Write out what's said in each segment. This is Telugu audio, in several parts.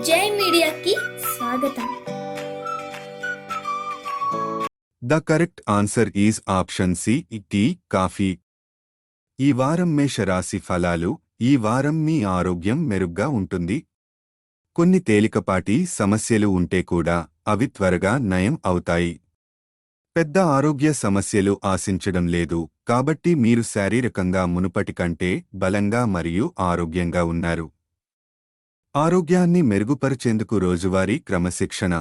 జై మీడియాకి స్వాగతం. The correct answer is option C, tea, coffee. ఈ వారం మేషరాశి ఫలాలు. ఈ వారం మీ ఆరోగ్యం మెరుగ్గా ఉంటుంది. కొన్ని తేలికపాటి సమస్యలు ఉంటే కూడా అవి త్వరగా నయం అవుతాయి. పెద్ద ఆరోగ్య సమస్యలు ఆశించడం లేదు, కాబట్టి మీరు శారీరకంగా మునుపటి కంటే బలంగా మరియు ఆరోగ్యంగా ఉన్నారు. ఆరోగ్యాన్ని మెరుగుపరిచేందుకు రోజువారీ క్రమశిక్షణ,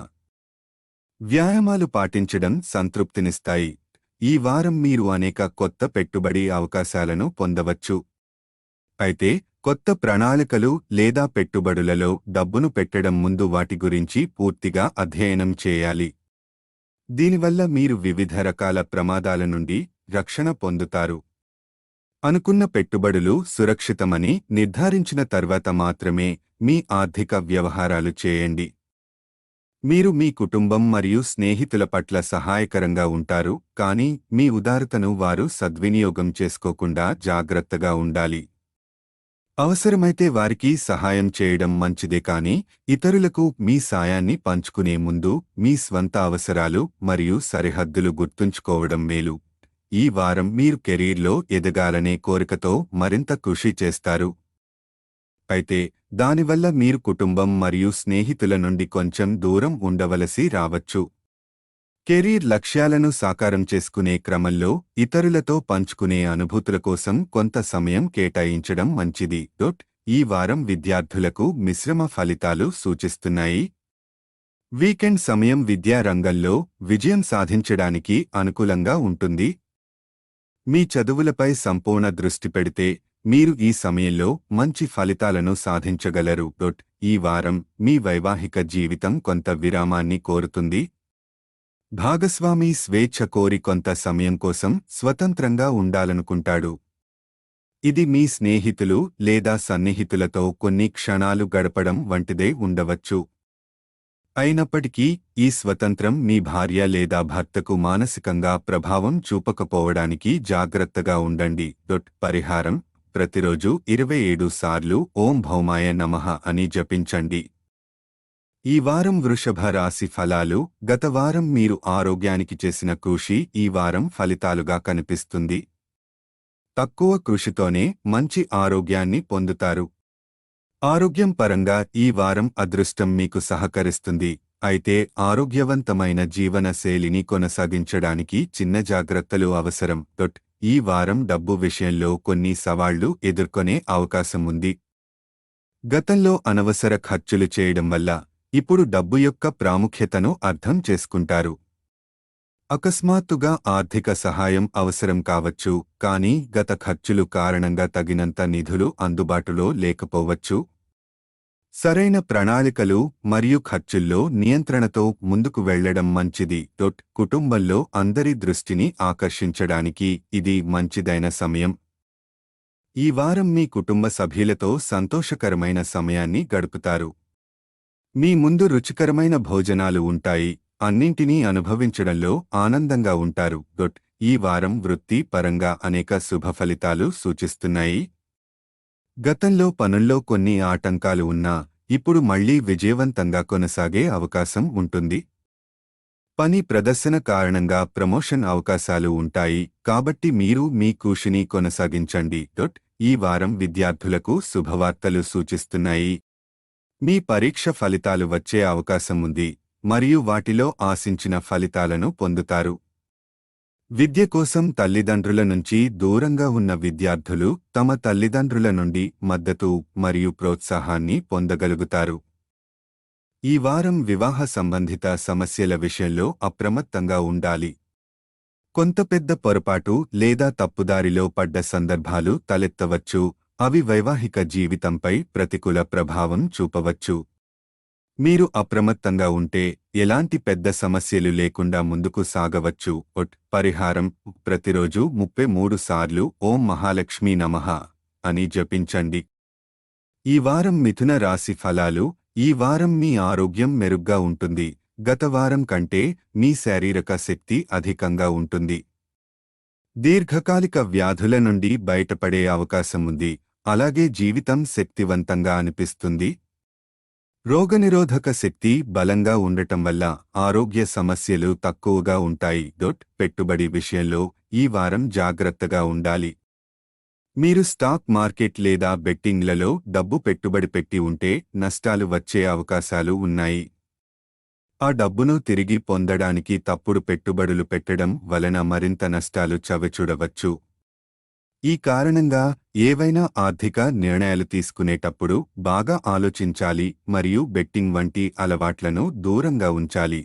వ్యాయామాలు పాటించడం సంతృప్తినిస్తాయి. ఈ వారం మీరు అనేక కొత్త పెట్టుబడి అవకాశాలను పొందవచ్చు. అయితే కొత్త ప్రణాళికలు లేదా పెట్టుబడులలో డబ్బును పెట్టడం ముందు వాటి గురించి పూర్తిగా అధ్యయనం చేయాలి. దీనివల్ల మీరు వివిధ రకాల ప్రమాదాల నుండి రక్షణ పొందుతారు. అనుకున్న పెట్టుబడులు సురక్షితమని నిర్ధారించిన తర్వాత మాత్రమే మీ ఆర్థిక వ్యవహారాలు చేయండి. మీరు మీ కుటుంబం మరియు స్నేహితుల పట్ల సహాయకరంగా ఉంటారు, కానీ మీ ఉదారతను వారు సద్వినియోగం చేసుకోకుండా జాగ్రత్తగా ఉండాలి. అవసరమైతే వారికి సహాయం చేయడం మంచిదే, కానీ ఇతరులకు మీ సాయాన్ని పంచుకునే ముందు మీ స్వంత అవసరాలు మరియు సరిహద్దులు గుర్తుంచుకోవడం మేలు. ఈ వారం మీరు కెరీర్లో ఎదగాలనే కోరికతో మరింత కృషి చేస్తారు. అయితే దానివల్ల మీరు కుటుంబం మరియు స్నేహితుల నుండి కొంచెం దూరం ఉండవలసి రావచ్చు. కెరీర్ లక్ష్యాలను సాకారం చేసుకునే క్రమంలో ఇతరులతో పంచుకునే అనుభూతుల కోసం కొంత సమయం కేటాయించడం మంచిది. ఈ వారం విద్యార్థులకు మిశ్రమ ఫలితాలు సూచిస్తున్నాయి. వీకెండ్ సమయం విద్యా రంగంలో విజయం సాధించడానికి అనుకూలంగా ఉంటుంది. మీ చదువులపై సంపూర్ణ దృష్టి పెడితే మీరు ఈ సమయంలో మంచి ఫలితాలను సాధించగలరు. ఈ వారం మీ వైవాహిక జీవితం కొంత విరామాన్ని కోరుతుంది. భాగస్వామి స్వేచ్ఛ కోరి కొంత సమయం కోసం స్వతంత్రంగా ఉండాలనుకుంటాడు. ఇది మీ స్నేహితులు లేదా సన్నిహితులతో కొన్ని క్షణాలు గడపడం వంటిదే ఉండవచ్చు. అయినప్పటికీ ఈ స్వతంత్రం మీ భార్య లేదా భర్తకు మానసికంగా ప్రభావం చూపకపోవడానికి జాగ్రత్తగా ఉండండి. పరిహారం: ప్రతిరోజు 27 సార్లు ఓం భౌమాయ నమః అని జపించండి. ఈ వారం వృషభ రాశి ఫలాలు. గత వారం మీరు ఆరోగ్యానికి చేసిన కృషి ఈ వారం ఫలితాలుగా కనిపిస్తుంది. తక్కువ కృషితోనే మంచి ఆరోగ్యాన్ని పొందుతారు. ఆరోగ్యం పరంగా ఈ వారం అదృష్టం మీకు సహకరిస్తుంది. అయితే ఆరోగ్యవంతమైన జీవన శైలిని కొనసాగించడానికి చిన్న జాగ్రత్తలు అవసరం. ఈ వారం డబ్బు విషయంలో కొన్ని సవాళ్లు ఎదుర్కొనే అవకాశం ఉంది. గతంలో అనవసర ఖర్చులు చేయడం వల్ల ఇప్పుడు డబ్బు యొక్క ప్రాముఖ్యతను అర్థం చేసుకుంటారు. అకస్మాత్తుగా ఆర్థిక సహాయం అవసరం కావచ్చు, కానీ గత ఖర్చులు కారణంగా తగినంత నిధులు అందుబాటులో లేకపోవచ్చు. సరైన ప్రణాళికలు మరియు ఖర్చుల్లో నియంత్రణతో ముందుకు వెళ్లడం మంచిది. కుటుంబంలో అందరి దృష్టిని ఆకర్షించడానికి ఇది మంచిదైన సమయం. ఈ వారం మీ కుటుంబ సభ్యులతో సంతోషకరమైన సమయాన్ని గడుపుతారు. మీ ముందు రుచికరమైన భోజనాలు ఉంటాయి. అన్నింటినీ అనుభవించడంలో ఆనందంగా ఉంటారు. ఈ వారం వృత్తి పరంగా అనేక శుభ ఫలితాలు సూచిస్తున్నాయి. గతంలో పనుల్లో కొన్ని ఆటంకాలు ఉన్నా ఇప్పుడు మళ్లీ విజయవంతంగా కొనసాగే అవకాశం ఉంటుంది. పని ప్రదర్శన కారణంగా ప్రమోషన్ అవకాశాలు ఉంటాయి, కాబట్టి మీరు మీ కృషిని కొనసాగించండి. ఈ వారం విద్యార్థులకు శుభవార్తలు సూచిస్తున్నాయి. మీ పరీక్ష ఫలితాలు వచ్చే అవకాశం ఉంది మరియు వాటిలో ఆశించిన ఫలితాలను పొందుతారు. విద్య కోసం తల్లిదండ్రుల నుంచి దూరంగా ఉన్న విద్యార్థులు తమ తల్లిదండ్రుల నుండి మద్దతు మరియు ప్రోత్సాహాన్ని పొందగలుగుతారు. ఈ వారం వివాహ సంబంధిత సమస్యల విషయంలో అప్రమత్తంగా ఉండాలి. కొంత పెద్ద పొరపాటు లేదా తప్పుదారిలో పడ్డ సందర్భాలు తలెత్తవచ్చు. అవి వైవాహిక జీవితంపై ప్రతికూల ప్రభావం చూపవచ్చు. మీరు అప్రమత్తంగా ఉంటే ఎలాంటి పెద్ద సమస్యలు లేకుండా ముందుకు సాగవచ్చు. పరిహారం: ప్రతిరోజు 33 సార్లు ఓం మహాలక్ష్మీ నమః అని జపించండి. ఈ వారం మిథున రాశి ఫలాలు. ఈ వారం మీ ఆరోగ్యం మెరుగ్గా ఉంటుంది. గత వారం కంటే మీ శారీరక శక్తి అధికంగా ఉంటుంది. దీర్ఘకాలిక వ్యాధుల నుండి బయటపడే అవకాశం ఉంది. అలాగే జీవితం శక్తివంతంగా అనిపిస్తుంది. రోగనిరోధక శక్తి బలంగా ఉండటం వల్ల ఆరోగ్య సమస్యలు తక్కువగా ఉంటాయి. పెట్టుబడి విషయంలో ఈ వారం జాగ్రత్తగా ఉండాలి. మీరు స్టాక్ మార్కెట్ లేదా బెట్టింగ్లలో డబ్బు పెట్టుబడి పెట్టి ఉంటే నష్టాలు వచ్చే అవకాశాలు ఉన్నాయి. ఆ డబ్బును తిరిగి పొందడానికి తప్పుడు పెట్టుబడులు పెట్టడం వలన మరింత నష్టాలు చవిచూడవచ్చు. ఈ కారణంగా ఏవైనా ఆర్థిక నిర్ణయాలు తీసుకునేటప్పుడు బాగా ఆలోచించాలి మరియు బెట్టింగ్ వంటి అలవాట్లను దూరంగా ఉంచాలి.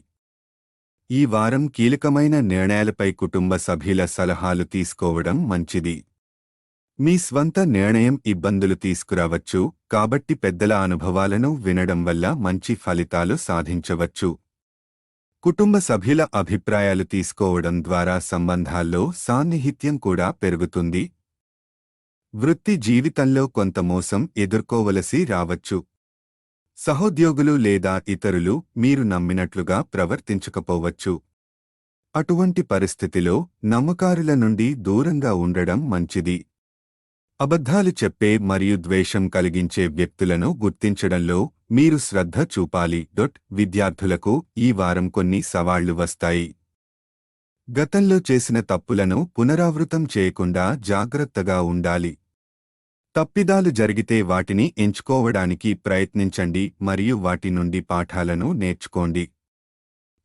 ఈ వారం కీలకమైన నిర్ణయాలపై కుటుంబ సభ్యుల సలహాలు తీసుకోవడం మంచిది. మీ స్వంత నిర్ణయం ఇబ్బందులు తీసుకురావచ్చు, కాబట్టి పెద్దల అనుభవాలను వినడం వల్ల మంచి ఫలితాలు సాధించవచ్చు. కుటుంబ సభ్యుల అభిప్రాయాలు తీసుకోవడం ద్వారా సంబంధాల్లో సాన్నిహిత్యం కూడా పెరుగుతుంది. వృత్తి జీవితంలో కొంత మోసం ఎదుర్కోవలసి రావచ్చు. సహోద్యోగులు లేదా ఇతరులు మీరు నమ్మినట్లుగా ప్రవర్తించకపోవచ్చు. అటువంటి పరిస్థితిలో నమ్మకారుల నుండి దూరంగా ఉండడం మంచిది. అబద్ధాలు చెప్పే మరియు ద్వేషం కలిగించే వ్యక్తులను గుర్తించడంలో మీరు శ్రద్ధ చూపాలి. విద్యార్థులకు ఈ వారం కొన్ని సవాళ్లు వస్తాయి. గతంలో చేసిన తప్పులను పునరావృతం చేయకుండా జాగ్రత్తగా ఉండాలి. తప్పిదాలు జరిగితే వాటిని ఎంచుకోవడానికి ప్రయత్నించండి మరియు వాటి నుండి పాఠాలను నేర్చుకోండి.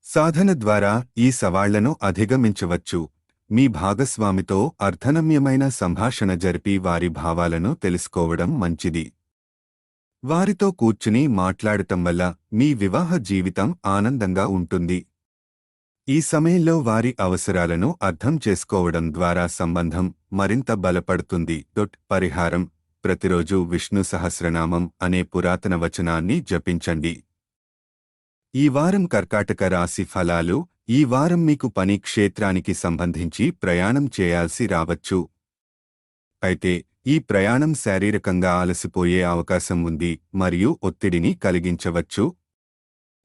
సాధన ద్వారా ఈ సవాళ్లను అధిగమించవచ్చు. మీ భాగస్వామితో అర్థనమ్యమైన సంభాషణ జరిపి వారి భావాలను తెలుసుకోవడం మంచిది. వారితో కూర్చుని మాట్లాడటం వల్ల మీ వివాహ జీవితం ఆనందంగా ఉంటుంది. ఈ సమయంలో వారి అవసరాలను అర్థం చేసుకోవడం ద్వారా సంబంధం మరింత బలపడుతుంది. పరిహారం: ప్రతిరోజు విష్ణు సహస్రనామం అనే పురాతన వచనాన్ని జపించండి. ఈ వారం కర్కాటక రాశి ఫలాలు. ఈ వారం మీకు పని క్షేత్రానికి సంబంధించి ప్రయాణం చేయాల్సి రావచ్చు. అయితే ఈ ప్రయాణం శారీరకంగా అలసిపోయే అవకాశం ఉంది మరియు ఒత్తిడిని కలిగించవచ్చు.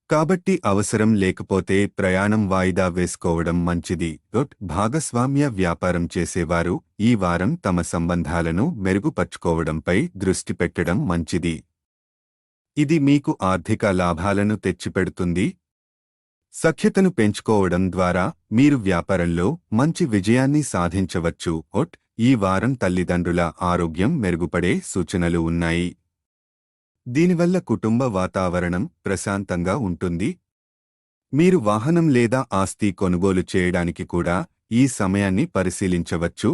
కాబట్టి అవసరం లేకపోతే ప్రయాణం వాయిదా వేసుకోవడం మంచిది. భాగస్వామ్య వ్యాపారం చేసేవారు ఈ వారం తమ సంబంధాలను మెరుగుపర్చుకోవడంపై దృష్టి పెట్టడం మంచిది. ఇది మీకు ఆర్థిక లాభాలను తెచ్చిపెడుతుంది. సఖ్యతను పెంచుకోవడం ద్వారా మీరు వ్యాపారంలో మంచి విజయాన్ని సాధించవచ్చు. ఈ వారం తల్లిదండ్రుల ఆరోగ్యం మెరుగుపడే సూచనలు ఉన్నాయి. దీనివల్ల కుటుంబ వాతావరణం ప్రశాంతంగా ఉంటుంది. మీరు వాహనం లేదా ఆస్తి కొనుగోలు చేయడానికి కూడా ఈ సమయాన్ని పరిశీలించవచ్చు.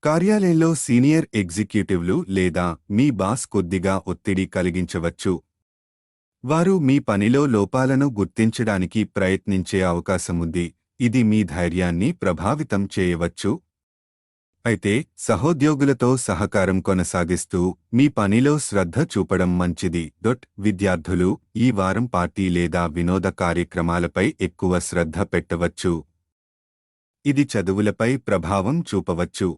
కార్యాలయంలో సీనియర్ ఎగ్జిక్యూటివ్లు లేదా మీ బాస్ కొద్దిగా ఒత్తిడి కలిగించవచ్చు. వారు మీ పనిలో లోపాలను గుర్తించడానికి ప్రయత్నించే అవకాశముంది. ఇది మీ ధైర్యాన్ని ప్రభావితం చేయవచ్చు. అయితే సహోద్యోగులతో సహకారం కొనసాగిస్తూ మీ పనిలో శ్రద్ధ చూపడం మంచిది. విద్యార్థులు ఈ వారం పార్టీ లేదా వినోద కార్యక్రమాలపై ఎక్కువ శ్రద్ధ పెట్టవచ్చు. ఇది చదువులపై ప్రభావం చూపవచ్చు.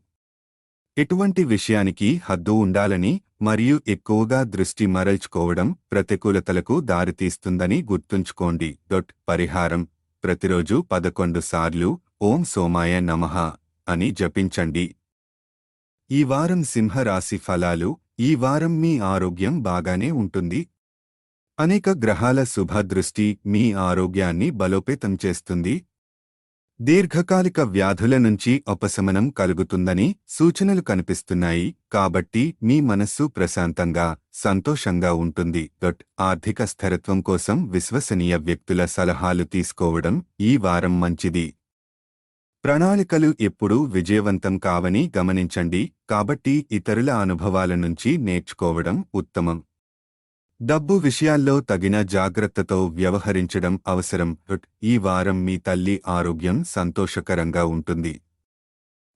ఎటువంటి విషయానికి హద్దు ఉండాలని మరియు ఎక్కువగా దృష్టి మరల్చుకోవడం ప్రతికూలతలకు దారితీస్తుందని గుర్తుంచుకోండి. పరిహారం: ప్రతిరోజు 11 సార్లు ఓం సోమాయ నమః అని జపించండి. ఈ వారం సింహరాశి ఫలాలు. ఈ వారం మీ ఆరోగ్యం బాగానే ఉంటుంది. అనేక గ్రహాల శుభ దృష్టి మీ ఆరోగ్యాన్ని బలోపేతం చేస్తుంది. దీర్ఘకాలిక వ్యాధుల నుంచి ఉపశమనం కలుగుతుందని సూచనలు కనిపిస్తున్నాయి. కాబట్టి మీ మనస్సు ప్రశాంతంగా, సంతోషంగా ఉంటుంది. ఆర్థిక స్థిరత్వం కోసం విశ్వసనీయ వ్యక్తుల సలహాలు తీసుకోవడం ఈ వారం మంచిది. ప్రణాళికలు ఎప్పుడూ విజయవంతం కావని గమనించండి, కాబట్టి ఇతరుల అనుభవాల నుంచి నేర్చుకోవడం ఉత్తమం. డబ్బు విషయాల్లో తగిన జాగ్రత్తతో వ్యవహరించడం అవసరం. ఈ వారం మీ తల్లి ఆరోగ్యం సంతోషకరంగా ఉంటుంది.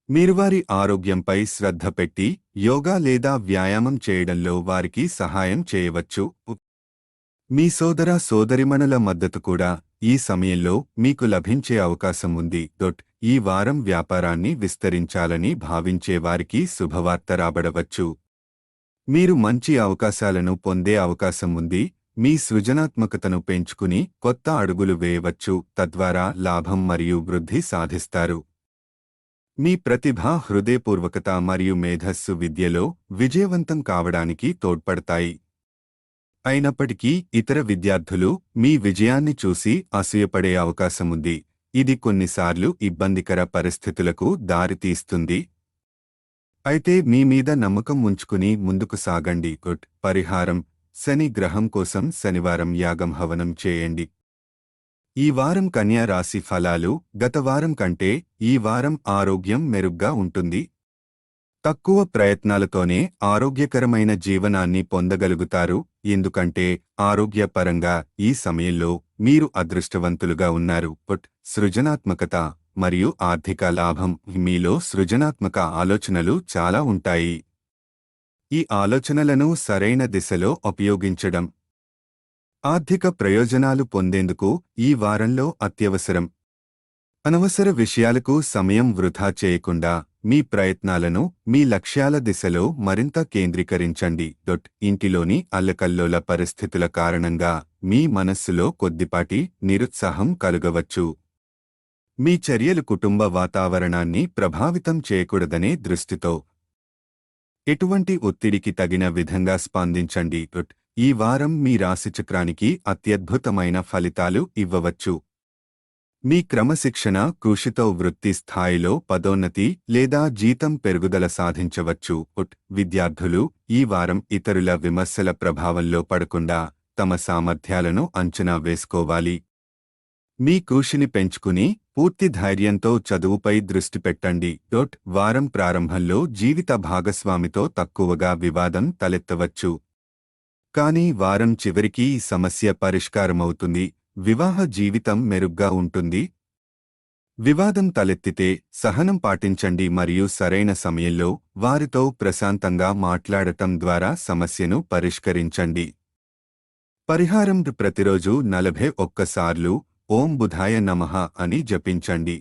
మీరు వారి ఆరోగ్యంపై శ్రద్ధ పెట్టి యోగా లేదా వ్యాయామం చేయడంలో వారికి సహాయం చేయవచ్చు. మీ సోదర సోదరిమణుల మద్దతు కూడా ఈ సమయంలో మీకు లభించే అవకాశం ఉంది. ఈ వారం వ్యాపారాన్ని విస్తరించాలని భావించే వారికి శుభవార్త రాబడవచ్చు. మీరు మంచి అవకాశాలను పొందే అవకాశం ఉంది. మీ సృజనాత్మకతను పెంచుకుని కొత్త అడుగులు వేయవచ్చు, తద్వారా లాభం మరియు వృద్ధి సాధిస్తారు. మీ ప్రతిభ, హృదయపూర్వకత మరియు మేధస్సు విద్యలో విజయవంతం కావడానికి తోడ్పడతాయి. అయినప్పటికీ ఇతర విద్యార్థులు మీ విజయాన్ని చూసి అసూయపడే అవకాశముంది. ఇది కొన్నిసార్లు ఇబ్బందికర పరిస్థితులకు దారితీస్తుంది. అయితే మీ మీద నమ్మకం ఉంచుకుని ముందుకు సాగండి. పరిహారం: శని గ్రహం కోసం శనివారం యాగం హవనం చేయండి. ఈ వారం కన్యా రాశి ఫలాలు: గత వారం కంటే ఈ వారం ఆరోగ్యం మెరుగ్గా ఉంటుంది. తక్కువ ప్రయత్నాలతోనే ఆరోగ్యకరమైన జీవనాన్ని పొందగలుగుతారు. ఎందుకంటే ఆరోగ్యపరంగా ఈ సమయంలో మీరు అదృష్టవంతులుగా ఉన్నారు. సృజనాత్మకత మరియు ఆర్థిక లాభం: మీలో సృజనాత్మక ఆలోచనలు చాలా ఉంటాయి. ఈ ఆలోచనలను సరైన దిశలో ఉపయోగించడం ఆర్థిక ప్రయోజనాలు పొందేందుకు ఈ వారంలో అత్యవసరం. అనవసర విషయాలకు సమయం వృధా చేయకుండా మీ ప్రయత్నాలను మీ లక్ష్యాల దిశలో మరింత కేంద్రీకరించండి. ఇంటిలోని అల్లకల్లోల పరిస్థితుల కారణంగా మీ మనస్సులో కొద్దిపాటి నిరుత్సాహం కలుగవచ్చు. మీ చర్యలు కుటుంబ వాతావరణాన్ని ప్రభావితం చేయకూడదనే దృష్టితో ఎటువంటి ఒత్తిడికి తగిన విధంగా స్పందించండి. ఈ వారం మీ రాశిచక్రానికి అత్యద్భుతమైన ఫలితాలు ఇవ్వవచ్చు. మీ క్రమశిక్షణ కృషితో వృత్తి స్థాయిలో పదోన్నతి లేదా జీతం పెరుగుదల సాధించవచ్చు. విద్యార్థులు ఈ వారం ఇతరుల విమర్శల ప్రభావంలో పడకుండా తమ సామర్థ్యాలను అంచనా వేసుకోవాలి. మీ కృషిని పెంచుకుని పూర్తి ధైర్యంతో చదువుపై దృష్టి పెట్టండి. వారం ప్రారంభంలో జీవిత భాగస్వామితో తక్కువగా వివాదం తలెత్తవచ్చు. కానీ వారం చివరికి ఈ సమస్య పరిష్కారమవుతుంది. వివాహ జీవితం మెరుగ్గా ఉంటుంది. వివాదం తలెత్తితే సహనం పాటించండి మరియు సరైన సమయంలో వారితో ప్రశాంతంగా మాట్లాడటం ద్వారా సమస్యను పరిష్కరించండి. పరిహారం: ప్రతిరోజు 41 సార్లు ఓం బుధాయ నమః అని జపించండి.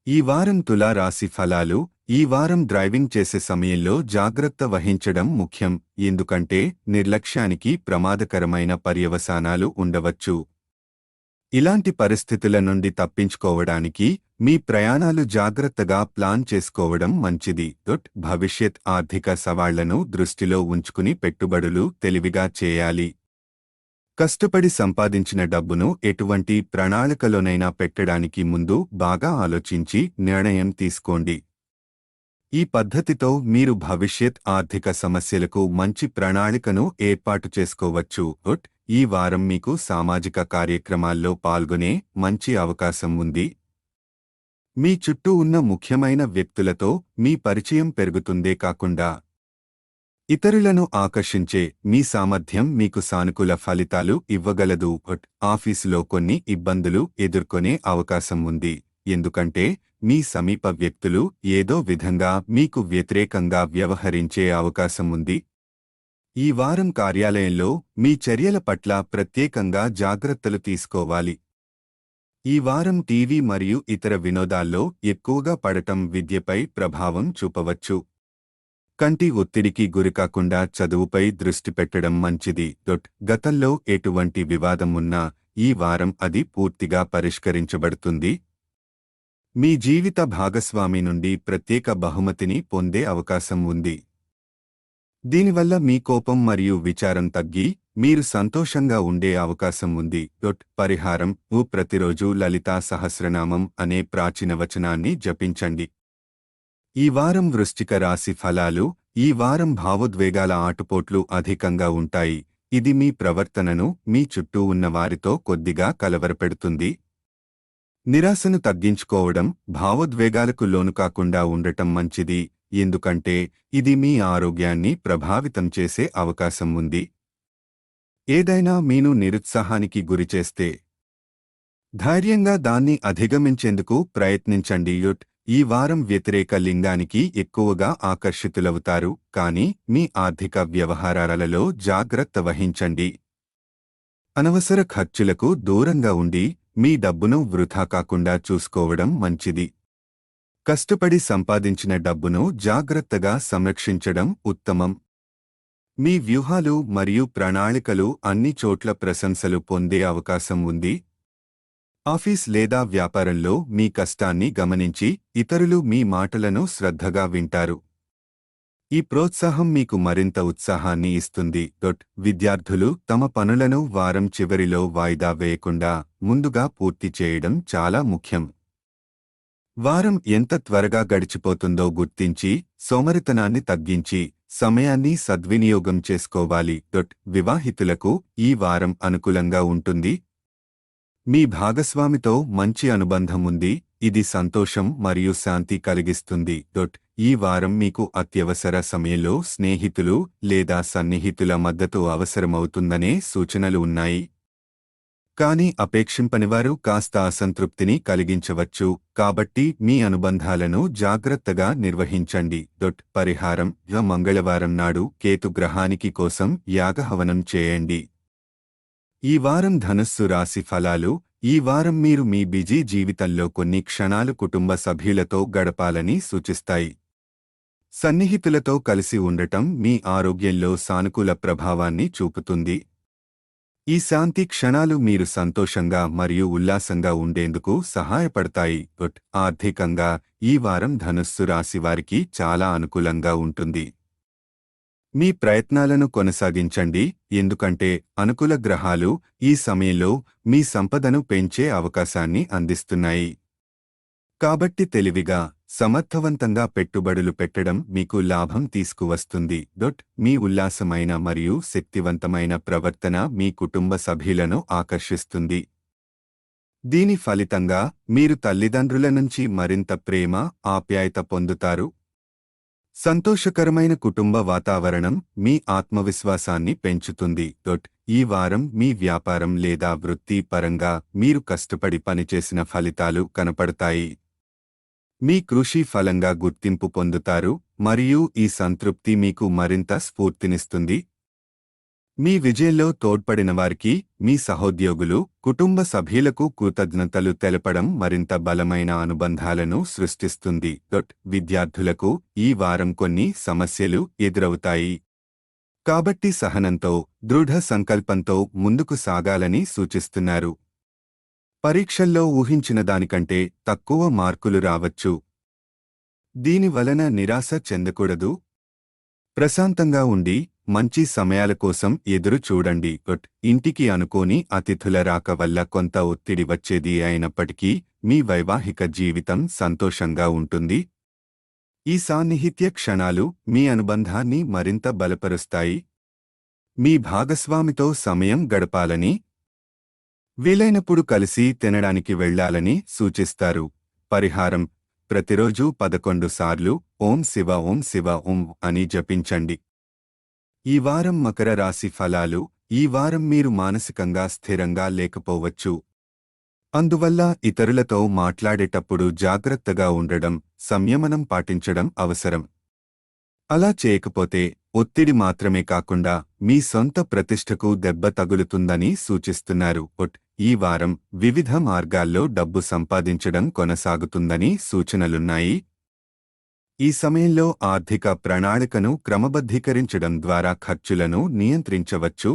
ఈ వారం తులా రాశి ఫలాలు: ఈ వారం డ్రైవింగ్ చేసే సమయంలో జాగ్రత్త వహించడం ముఖ్యం. ఎందుకంటే నిర్లక్ష్యానికి ప్రమాదకరమైన పర్యవసానాలు ఉండవచ్చు. ఇలాంటి పరిస్థితుల నుండి తప్పించుకోవడానికి మీ ప్రయాణాలు జాగ్రత్తగా ప్లాన్ చేసుకోవడం మంచిది. భవిష్యత్ ఆర్థిక సవాళ్లను దృష్టిలో ఉంచుకుని పెట్టుబడులు తెలివిగా చేయాలి. కష్టపడి సంపాదించిన డబ్బును ఎటువంటి ప్రణాళికలోనైనా పెట్టడానికి ముందు బాగా ఆలోచించి నిర్ణయం తీసుకోండి. ఈ పద్ధతితో మీరు భవిష్యత్ ఆర్థిక సమస్యలకు మంచి ప్రణాళికను ఏర్పాటు చేసుకోవచ్చు. ఈ వారం మీకు సామాజిక కార్యక్రమాల్లో పాల్గొనే మంచి అవకాశం ఉంది. మీ చుట్టూ ఉన్న ముఖ్యమైన వ్యక్తులతో మీ పరిచయం పెరుగుతుందే కాకుండా ఇతరులను ఆకర్షించే మీ సామర్థ్యం మీకు సానుకూల ఫలితాలు ఇవ్వగలదు. ఆఫీసులో కొన్ని ఇబ్బందులు ఎదుర్కొనే అవకాశం ఉంది. ఎందుకంటే మీ సమీప వ్యక్తులు ఏదో విధంగా మీకు వ్యతిరేకంగా వ్యవహరించే అవకాశం ఉంది. ఈ వారం కార్యాలయంలో మీ చర్యల పట్ల ప్రత్యేకంగా జాగ్రత్తలు తీసుకోవాలి. ఈ వారం టీవీ మరియు ఇతర వినోదాల్లో ఎక్కువగా పడటం విద్యపై ప్రభావం చూపవచ్చు. కంటి ఒత్తిడికి గురికాకుండా చదువుపై దృష్టి పెట్టడం మంచిది. గతంలో ఎటువంటి వివాదం ఉన్నా ఈ వారం అది పూర్తిగా పరిష్కరించబడుతుంది. మీ జీవిత భాగస్వామి నుండి ప్రత్యేక బహుమతిని పొందే అవకాశం ఉంది. దీనివల్ల మీ కోపం మరియు విచారం తగ్గి మీరు సంతోషంగా ఉండే అవకాశం ఉంది. పరిహారం: ప్రతిరోజు లలితా సహస్రనామం అనే ప్రాచీన వచనాన్ని జపించండి. ఈ వారం వృశ్చిక రాశి ఫలాలు: ఈ వారం భావోద్వేగాల ఆటుపోట్లు అధికంగా ఉంటాయి. ఇది మీ ప్రవర్తనను మీ చుట్టూ ఉన్న వారితో కొద్దిగా కలవరపెడుతుంది. నిరాశను తగ్గించుకోవడం, భావోద్వేగాలకు లోనుకాకుండా ఉండటం మంచిది. ఎందుకంటే ఇది మీ ఆరోగ్యాన్ని ప్రభావితం చేసే అవకాశం ఉంది. ఏదైనా మీను నిరుత్సాహానికి గురిచేస్తే ధైర్యంగా దాన్ని అధిగమించేందుకు ప్రయత్నించండి. ఈ వారం వ్యతిరేక లింగానికి ఎక్కువగా ఆకర్షితులవుతారు. కానీ మీ ఆర్థిక వ్యవహారాలలో జాగ్రత్త వహించండి. అనవసర ఖర్చులకు దూరంగా ఉండి మీ డబ్బును వృధా కాకుండా చూసుకోవడం మంచిది. కష్టపడి సంపాదించిన డబ్బును జాగ్రత్తగా సంరక్షించడం ఉత్తమం. మీ వ్యూహాలు మరియు ప్రణాళికలు అన్ని చోట్ల ప్రశంసలు పొందే అవకాశం ఉంది. ఆఫీస్ లేదా వ్యాపారంలో మీ కష్టాన్ని గమనించి ఇతరులు మీ మాటలను శ్రద్ధగా వింటారు. ఈ ప్రోత్సాహం మీకు మరింత ఉత్సాహాన్ని ఇస్తుంది. విద్యార్థులు తమ పనులను వారం చివరిలో వాయిదా వేయకుండా ముందుగా పూర్తి చేయడం చాలా ముఖ్యం. వారం ఎంత త్వరగా గడిచిపోతుందో గుర్తించి సోమరితనాన్ని తగ్గించి సమయాన్ని సద్వినియోగం చేసుకోవాలి. వివాహితులకు ఈ వారం అనుకూలంగా ఉంటుంది. మీ భాగస్వామితో మంచి అనుబంధం ఉంది, ఇది సంతోషం మరియు శాంతి కలిగిస్తుంది. ఈ వారం మీకు అత్యవసర సమయంలో స్నేహితులు లేదా సన్నిహితుల మద్దతు అవసరమవుతుందనే సూచనలు ఉన్నాయి. కానీ అపేక్షింపనివారు కాస్త అసంతృప్తిని కలిగించవచ్చు, కాబట్టి మీ అనుబంధాలను జాగ్రత్తగా నిర్వహించండి. పరిహారం: మంగళవారం నాడు కేతు గ్రహానికి కోసం యాగహవనం చేయండి. ఈ వారం ధనుస్సు రాశి ఫలాలు. ఈ వారం మీరు మీ బిజీ జీవితంలో కొన్ని క్షణాలు కుటుంబ సభ్యులతో గడపాలని సూచిస్తాయి. సన్నిహితులతో కలిసి ఉండటం మీ ఆరోగ్యంలో సానుకూల ప్రభావాన్ని చూపుతుంది. ఈ శాంతి క్షణాలు మీరు సంతోషంగా మరియు ఉల్లాసంగా ఉండేందుకు సహాయపడతాయి. ఆర్థికంగా ఈ వారం ధనుస్సు రాశి వారికి చాలా అనుకూలంగా ఉంటుంది. మీ ప్రయత్నాలను కొనసాగించండి, ఎందుకంటే అనుకూల గ్రహాలు ఈ సమయంలో మీ సంపదను పెంచే అవకాశాన్ని అందిస్తున్నాయి. కాబట్టి తెలివిగా, సమర్థవంతంగా పెట్టుబడులు పెట్టడం మీకు లాభం తీసుకువస్తుంది. మీ ఉల్లాసమైన మరియు శక్తివంతమైన ప్రవర్తన మీ కుటుంబ సభ్యులను ఆకర్షిస్తుంది. దీని ఫలితంగా మీరు తల్లిదండ్రుల నుంచి మరింత ప్రేమ, ఆప్యాయత పొందుతారు. సంతోషకరమైన కుటుంబ వాతావరణం మీ ఆత్మవిశ్వాసాన్ని పెంచుతుంది. ఈ వారం మీ వ్యాపారం లేదా వృత్తి పరంగా మీరు కష్టపడి పనిచేసిన ఫలితాలు కనపడతాయి. మీ కృషి ఫలంగా గుర్తింపు పొందుతారు మరియు ఈ సంతృప్తి మీకు మరింత స్ఫూర్తినిస్తుంది. మీ విజయంలో తోడ్పడిన వారికి, మీ సహోద్యోగులు, కుటుంబ సభ్యులకు కృతజ్ఞతలు తెలపడం మరింత బలమైన అనుబంధాలను సృష్టిస్తుంది. విద్యార్థులకు ఈ వారం కొన్ని సమస్యలు ఎదురవుతాయి. కాబట్టి సహనంతో, దృఢ సంకల్పంతో ముందుకు సాగాలని సూచిస్తున్నారు. పరీక్షల్లో ఊహించిన దానికంటే తక్కువ మార్కులు రావచ్చు. దీనివలన నిరాశ చెందకూడదు. ప్రశాంతంగా ఉండి మంచి సమయాల కోసం ఎదురు చూడండి. ఇంటికి అనుకోని అతిథుల రాక వల్ల కొంత ఒత్తిడి వచ్చేది అయినప్పటికీ మీ వైవాహిక జీవితం సంతోషంగా ఉంటుంది. ఈ సాన్నిహిత్య క్షణాలు మీ అనుబంధాన్ని మరింత బలపరుస్తాయి. మీ భాగస్వామితో సమయం గడపాలని, వీలైనప్పుడు కలిసి తినడానికి వెళ్లాలని సూచిస్తారు. పరిహారం: ప్రతిరోజూ 11 సార్లు ఓం శివ ఓం శివ ఓం అని జపించండి. ఈ వారం మకర రాశి ఫలాలు. ఈ వారం మీరు మానసికంగా స్థిరంగా లేకపోవచ్చు. అందువల్ల ఇతరులతో మాట్లాడేటప్పుడు జాగ్రత్తగా ఉండడం, సంయమనం పాటించడం అవసరం. అలా చేయకపోతే ఒత్తిడి మాత్రమే కాకుండా మీ సొంత ప్రతిష్టకు దెబ్బ తగులుతుందని సూచిస్తున్నారు. ఈ వారం వివిధ మార్గాల్లో డబ్బు సంపాదించడం కొనసాగుతుందని సూచనలున్నాయి. ఈ సమయంలో ఆర్థిక ప్రణాళికను క్రమబద్ధీకరించడం ద్వారా ఖర్చులను నియంత్రించవచ్చు.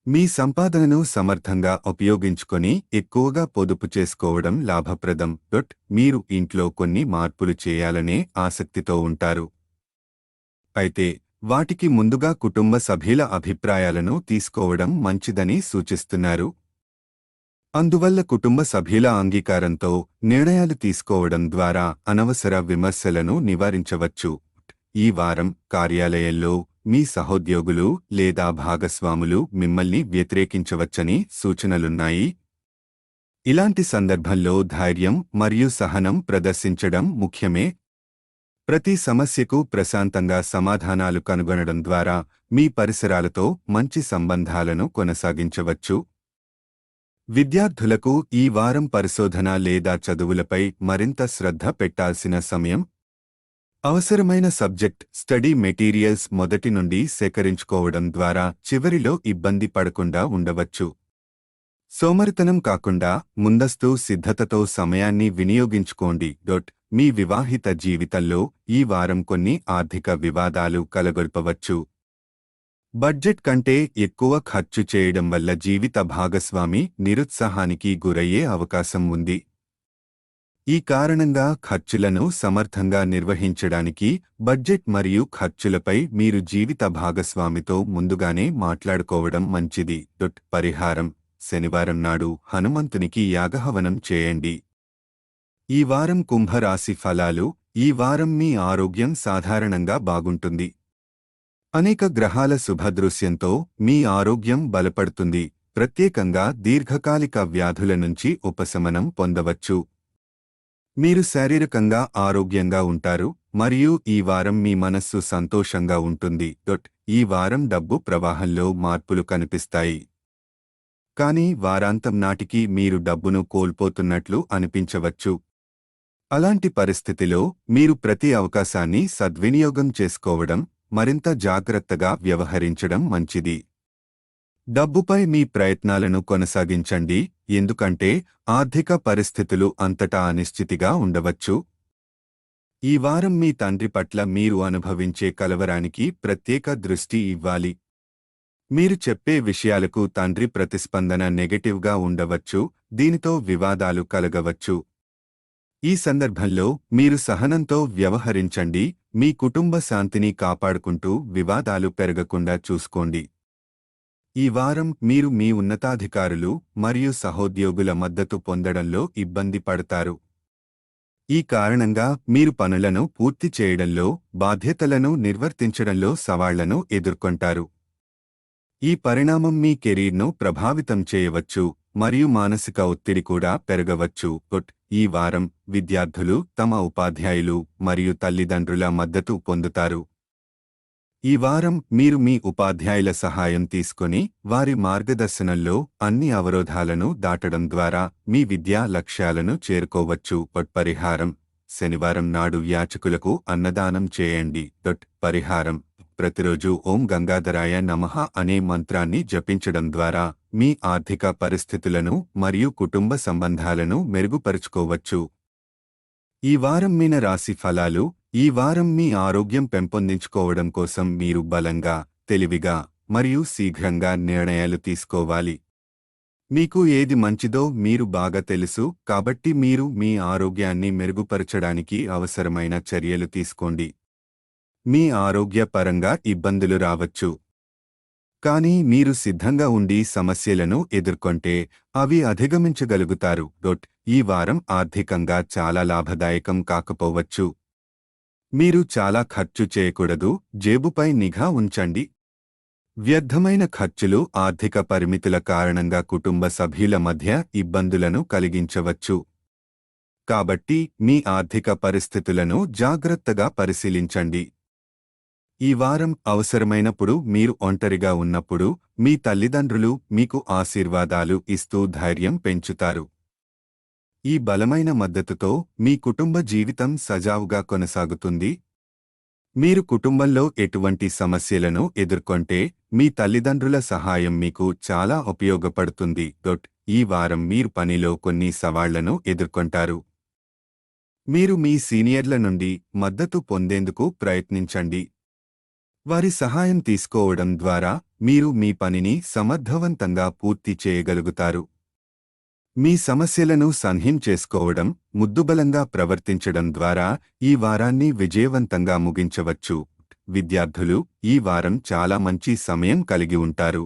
మీ సంపాదనను సమర్థంగా ఉపయోగించుకొని ఎక్కువగా పొదుపు చేసుకోవడం లాభప్రదం. మీరు ఇంట్లో కొన్ని మార్పులు చేయాలనే ఆసక్తితో ఉంటారు. అయితే వాటికి ముందుగా కుటుంబ సభ్యుల అభిప్రాయాలను తీసుకోవడం మంచిదని సూచిస్తున్నారు. అందువల్ల కుటుంబ సభ్యుల అంగీకారంతో నిర్ణయాలు తీసుకోవడం ద్వారా అనవసర విమర్శలను నివారించవచ్చు. ఈ వారం కార్యాలయంలో మీ సహోద్యోగులు లేదా భాగస్వాములు మిమ్మల్ని వ్యతిరేకించవచ్చని సూచనలున్నాయి. ఇలాంటి సందర్భంలో ధైర్యం మరియు సహనం ప్రదర్శించడం ముఖ్యమే. ప్రతి సమస్యకు ప్రశాంతంగా సమాధానాలు కనుగొనడం ద్వారా మీ పరిసరాలతో మంచి సంబంధాలను కొనసాగించవచ్చు. విద్యార్థులకు ఈ వారం పరిశోధన లేదా చదువులపై మరింత శ్రద్ధ పెట్టాల్సిన సమయం. అవసరమైన సబ్జెక్ట్, స్టడీ మెటీరియల్స్ మొదటి నుండి సేకరించుకోవడం ద్వారా చివరిలో ఇబ్బంది పడకుండా ఉండవచ్చు. సోమరితనం కాకుండా ముందస్తు సిద్ధతతో సమయాన్ని వినియోగించుకోండి. మీ వివాహిత జీవితంలో ఈ వారం కొన్ని ఆర్థిక వివాదాలు కలగొల్పవచ్చు. బడ్జెట్ కంటే ఎక్కువ ఖర్చు చేయడం వల్ల జీవిత భాగస్వామి నిరుత్సాహానికి గురయ్యే అవకాశం ఉంది. ఈ కారణంగా ఖర్చులను సమర్థంగా నిర్వహించడానికి బడ్జెట్ మరియు ఖర్చులపై మీరు జీవిత భాగస్వామితో ముందుగానే మాట్లాడుకోవడం మంచిది. పరిహారం: శనివారం నాడు హనుమంతునికి యాగహవనం చేయండి. ఈ వారం కుంభరాశి ఫలాలు. ఈ వారం మీ ఆరోగ్యం సాధారణంగా బాగుంటుంది. అనేక గ్రహాల శుభదృశ్యంతో మీ ఆరోగ్యం బలపడుతుంది. ప్రత్యేకంగా దీర్ఘకాలిక వ్యాధుల నుంచి ఉపశమనం పొందవచ్చు. మీరు శారీరకంగా ఆరోగ్యంగా ఉంటారు మరియు ఈ వారం మీ మనస్సు సంతోషంగా ఉంటుంది. ఈ వారం డబ్బు ప్రవాహంలో మార్పులు కనిపిస్తాయి. కానీ వారాంతం నాటికి మీరు డబ్బును కోల్పోతున్నట్లు అనిపించవచ్చు. అలాంటి పరిస్థితిలో మీరు ప్రతి అవకాశాన్ని సద్వినియోగం చేసుకోవడం, మరింత జాగ్రత్తగా వ్యవహరించడం మంచిది. డబ్బుపై మీ ప్రయత్నాలను కొనసాగించండి, ఎందుకంటే ఆర్థిక పరిస్థితులు అంతటా అనిశ్చితిగా ఉండవచ్చు. ఈ వారం మీ తండ్రి పట్ల మీరు అనుభవించే కలవరానికి ప్రత్యేక దృష్టి ఇవ్వాలి. మీరు చెప్పే విషయాలకు తండ్రి ప్రతిస్పందన నెగటివ్గా ఉండవచ్చు, దీనితో వివాదాలు కలగవచ్చు. ఈ సందర్భంలో మీరు సహనంతో వ్యవహరించండి, మీ కుటుంబ శాంతిని కాపాడుకుంటూ వివాదాలు పెరగకుండా చూసుకోండి. ఈ వారం మీరు మీ ఉన్నతాధికారులు మరియు సహోద్యోగుల మద్దతు పొందడంలో ఇబ్బంది పడతారు. ఈ కారణంగా మీరు పనులను పూర్తి చేయడంలో, బాధ్యతలను నిర్వర్తించడంలో సవాళ్లను ఎదుర్కొంటారు. ఈ పరిణామం మీ కెరీర్ను ప్రభావితం చేయవచ్చు మరియు మానసిక ఒత్తిడి కూడా పెరగవచ్చు. ఈ వారం విద్యార్థులు తమ ఉపాధ్యాయులు మరియు తల్లిదండ్రుల మద్దతు పొందుతారు. ఈ వారం మీరు మీ ఉపాధ్యాయుల సహాయం తీసుకొని వారి మార్గదర్శనంలో అన్ని అవరోధాలను దాటడం ద్వారా మీ విద్యా లక్ష్యాలను చేరుకోవచ్చు. పరిహారం: శనివారం నాడు యాచకులకు అన్నదానం చేయండి. పరిహారం: ప్రతిరోజు ఓం గంగాధరాయ నమః అనే మంత్రాన్ని జపించడం ద్వారా మీ ఆర్థిక పరిస్థితులను మరియు కుటుంబ సంబంధాలను మెరుగుపరుచుకోవచ్చు. ఈ వారం మీన రాశి ఫలాలు. ఈ వారం మీ ఆరోగ్యం పెంపొందించుకోవడం కోసం మీరు బలంగా, తెలివిగా మరియు శీఘ్రంగా నిర్ణయాలు తీసుకోవాలి. మీకు ఏది మంచిదో మీరు బాగా తెలుసు, కాబట్టి మీరు మీ ఆరోగ్యాన్ని మెరుగుపరచడానికి అవసరమైన చర్యలు తీసుకోండి. మీ ఆరోగ్య పరంగా ఇబ్బందులు రావచ్చు, కానీ మీరు సిద్ధంగా ఉండి సమస్యలను ఎదుర్కొంటే అవి అధిగమించగలుగుతారు. ఈ వారం ఆర్థికంగా చాలా లాభదాయకం కాకపోవచ్చు. మీరు చాలా ఖర్చు చేయకూడదు, జేబుపై నిఘా ఉంచండి. వ్యర్థమైన ఖర్చులు ఆర్థిక పరిమితుల కారణంగా కుటుంబ సభ్యుల మధ్య ఇబ్బందులను కలిగించవచ్చు. కాబట్టి మీ ఆర్థిక పరిస్థితులను జాగ్రత్తగా పరిశీలించండి. ఈ వారం అవసరమైనప్పుడు మీరు ఒంటరిగా ఉన్నప్పుడు మీ తల్లిదండ్రులు మీకు ఆశీర్వాదాలు ఇస్తూ ధైర్యం పెంచుతారు. ఈ బలమైన మద్దతుతో మీ కుటుంబ జీవితం సజావుగా కొనసాగుతుంది. మీరు కుటుంబంలో ఎటువంటి సమస్యలను ఎదుర్కొంటే మీ తల్లిదండ్రుల సహాయం మీకు చాలా ఉపయోగపడుతుంది. ఈ వారం మీరు పనిలో కొన్ని సవాళ్లను ఎదుర్కొంటారు. మీరు మీ సీనియర్ల నుండి మద్దతు పొందేందుకు ప్రయత్నించండి. వారి సహాయం తీసుకోవడం ద్వారా మీరు మీ పనిని సమర్థవంతంగా పూర్తి చేయగలుగుతారు. మీ సమస్యలను సంహిం చేసుకోవడం, ముద్దుబలంగా ప్రవర్తించడం ద్వారా ఈ వారాన్ని విజయవంతంగా ముగించవచ్చు. విద్యార్థులు ఈ వారం చాలా మంచి సమయం కలిగి ఉంటారు,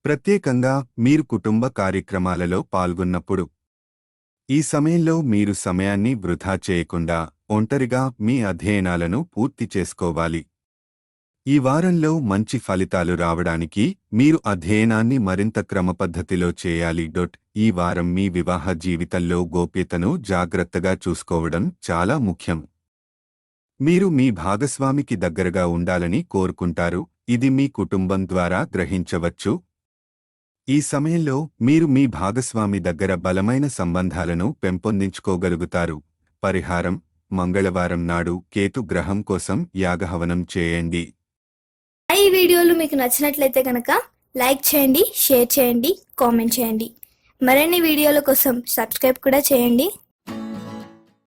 ప్రత్యేకంగా మీరు కుటుంబ కార్యక్రమాలలో పాల్గొన్నప్పుడు. ఈ సమయంలో మీరు సమయాన్ని వృధా చేయకుండా ఒంటరిగా మీ అధ్యయనాలను పూర్తి చేసుకోవాలి. ఈ వారంలో మంచి ఫలితాలు రావడానికి మీరు అధ్యయనాన్ని మరింత క్రమపద్ధతిలో చేయాలి. ఈ వారం మీ వివాహ జీవితంలో గోప్యతను జాగ్రత్తగా చూసుకోవడం చాలా ముఖ్యం. మీరు మీ భాగస్వామికి దగ్గరగా ఉండాలని కోరుకుంటారు, ఇది మీ కుటుంబం ద్వారా గ్రహించవచ్చు. ఈ సమయంలో మీరు మీ భాగస్వామి దగ్గర బలమైన సంబంధాలను పెంపొందించుకోగలుగుతారు. పరిహారం: మంగళవారం నాడు కేతు గ్రహం కోసం యాగహవనం చేయండి. ఈ వీడియోలు మీకు నచ్చినట్లయితే కనుక లైక్ చేయండి, షేర్ చేయండి, కామెంట్ చేయండి. మరిన్ని వీడియోల కోసం సబ్స్క్రైబ్ కూడా చేయండి.